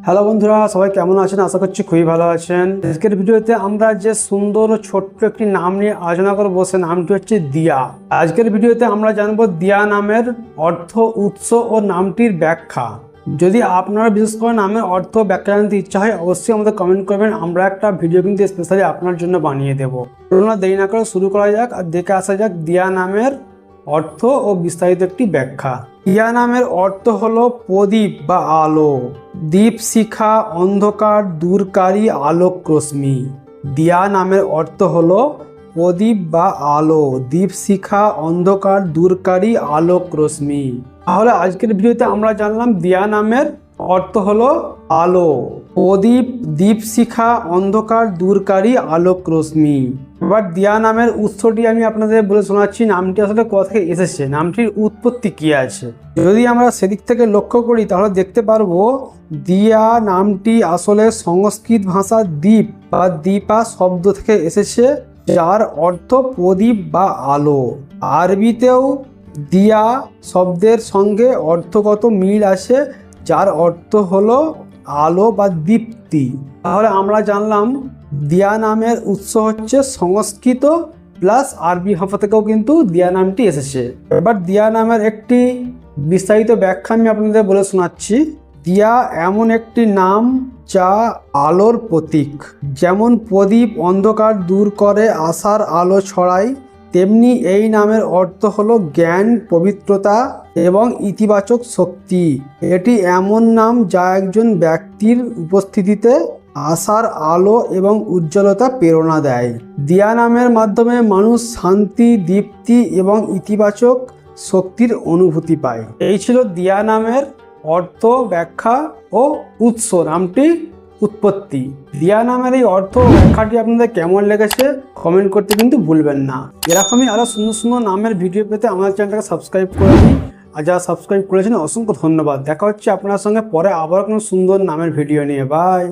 Hello বন্ধুরা, সবাই কেমন আছেন? আশা করছি খুবই ভালো আছেন। আজকের ভিডিওতে আমরা যে সুন্দর ও ছোট্ট একটি নাম নিয়ে আলোচনা করব, সে নামটি হচ্ছে দিয়া। আজকের ভিডিওতে আমরা জানবো দিয়া নামের অর্থ, উৎস ও নামটির ব্যাখ্যা। যদি আপনারা বিশেষ করে নামের অর্থ ব্যাখ্যা জানতে ইচ্ছা হয়, অবশ্যই আমাদের কমেন্ট করবেন। আমরা একটা ভিডিও কিন্তু স্পেশালি আপনার জন্য বানিয়ে দেবো। পুরোনো দেরি না করে শুরু করা যাক আর দেখে আসা যাক দিয়া নামের অর্থ ও বিস্তারিত একটি ব্যাখ্যা। দিয়া নামের অর্থ হলো প্রদীপ বা আলো, দীপশিখা, অন্ধকার দূরকারী আলোক রশ্মি। দিয়া নামের অর্থ হলো প্রদীপ বা আলো, দীপশিখা, অন্ধকার দূরকারী আলোক রশ্মি। তাহলে আজকের ভিডিওতে আমরা জানলাম দিয়া নামের অর্থ হলো আলো, প্রদীপ, দীপশিখা, অন্ধকার দূরকারী আলোক রশ্মি। এবার দিয়া নামের উৎসটি আমি আপনাদের বলে শোনাচ্ছি। নামটি আসলে কোথা থেকে এসেছে, নামটির উৎপত্তি কি আছে। যদি আমরা সেদিক থেকে লক্ষ্য করি তাহলে দেখতে পারবো দিয়া নামটি আসলে সংস্কৃত ভাষা দীপ বা দীপা শব্দ থেকে এসেছে, যার অর্থ প্রদীপ বা আলো। আরবিতেও দিয়া শব্দের সঙ্গে অর্থগত মিল আছে, যার অর্থ হলো আলো বা দীপ্তি। তাহলে আমরা জানলাম দিয়া নামের উৎস হচ্ছে সংস্কৃত প্লাস আরবি ভাষা থেকেও কিন্তু দিয়া নামটি এসেছে। এবার দিয়া নামের একটি বিস্তারিত ব্যাখ্যা আমি আপনাদের বলে শোনাচ্ছি। দিয়া এমন একটি নাম যা আলোর প্রতীক। যেমন প্রদীপ অন্ধকার দূর করে আশার আলো ছড়ায়, তেমনি এই নামের অর্থ হলো জ্ঞান, পবিত্রতা এবং ইতিবাচক শক্তি। এটি এমন নাম যা একজন ব্যক্তির উপস্থিতিতে আশার আলো এবং উজ্জ্বলতা প্রেরণা দেয়। দিয়া নামের মাধ্যমে মানুষ শান্তি, দীপ্তি এবং ইতিবাচক শক্তির অনুভূতি পায়। এই ছিল দিয়া নামের অর্থ, ব্যাখ্যা ও উৎস, নামটি উৎপত্তি। দিয়া নামের এই অর্থ ব্যাখ্যাটি আপনাদের কেমন লেগেছে কমেন্ট করতে কিন্তু ভুলবেন না। এরকমই আরও সুন্দর সুন্দর নামের ভিডিও পেতে আমাদের চ্যানেলটাকে সাবস্ক্রাইব করে দিন। আর যারা সাবস্ক্রাইব করেছেন অসংখ্য ধন্যবাদ। দেখা হচ্ছে আপনার সঙ্গে পরে আবার কোনো সুন্দর নামের ভিডিও নিয়ে। বাই।